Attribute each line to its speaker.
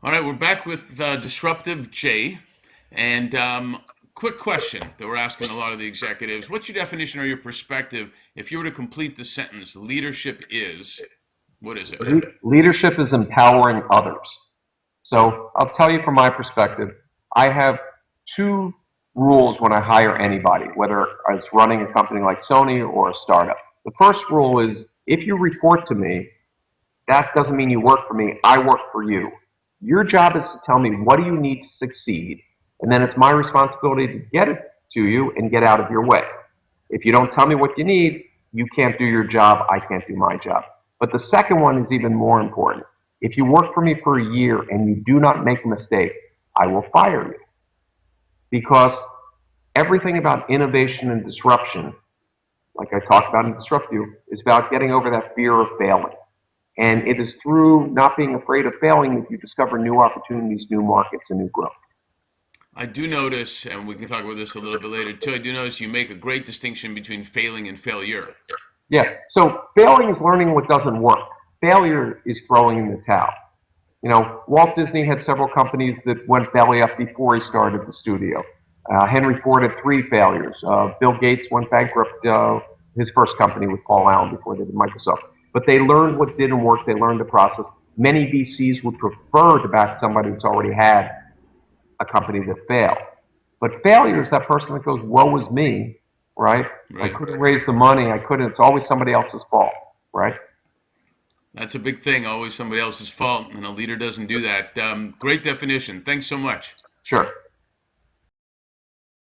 Speaker 1: All right, we're back with Disruptive Jay. And quick question that we're asking a lot of the executives. What's your definition or your perspective if you were to complete the sentence, leadership is, what is it?
Speaker 2: Leadership is empowering others. So I'll tell you from my perspective, I have two rules when I hire anybody, whether it's running a company like Sony or a startup. The first rule is if you report to me, that doesn't mean you work for me. I work for you. Your job is to tell me what do you need to succeed, and then it's my responsibility to get it to you and get out of your way. If you don't tell me what you need, you can't do your job. I can't do my job. But the second one is even more important. If you work for me for a year and you do not make a mistake, I will fire you because everything about innovation and disruption, like I talked about in Disrupt You, is about getting over that fear of failing. And it is through not being afraid of failing that you discover new opportunities, new markets, and new growth.
Speaker 1: I do notice, and we can talk about this a little bit later too, I do notice you make a great distinction between failing and failure.
Speaker 2: Yeah. So failing is learning what doesn't work. Failure is throwing in the towel. Walt Disney had several companies that went belly up before he started the studio. Henry Ford had three failures. Bill Gates went bankrupt, his first company with Paul Allen before they did Microsoft. But they learned what didn't work. They learned the process. Many VCs would prefer to back somebody who's already had a company that failed. But failure is that person that goes, woe is me, right? I
Speaker 1: Right?
Speaker 2: couldn't raise the money. I couldn't. It's always somebody else's fault, right?
Speaker 1: That's a big thing, always somebody else's fault, and a leader doesn't do that. Great definition. Thanks so much.
Speaker 2: Sure.